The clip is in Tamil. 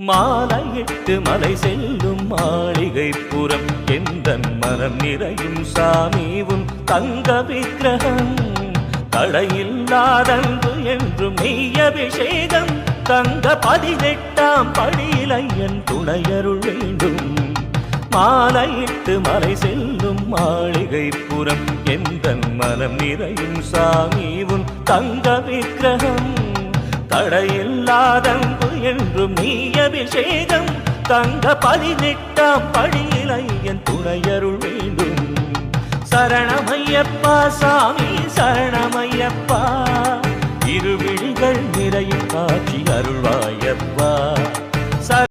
மாலையிட்டு மலை செல்லும் மாளிகை புறம் எந்தன் மனம் நிறையும் சாமி உன் தங்க விக்கிரகம் தடையில்லாதன்பு என்றும் மெய் அபிஷேகம் தங்க 18ஆம் படியில் ஐயன் துணையருள் வேண்டும் மாலையிட்டு மலை செல்லும் மாளிகை புறம் எந்தன் மனம் நிறையும் சாமி உன் தங்க விக்கிரகம் தடையில்லாதன்பு என்றும் நீ அபிஷேகம் தங்க 18ஆம் படியில் ஐயன் துணையருள் வேண்டும் சரணமையப்பா சாமி சரணமையப்பா இருவிழிகள் நிறையும் காட்சி அருள்வாயப்பா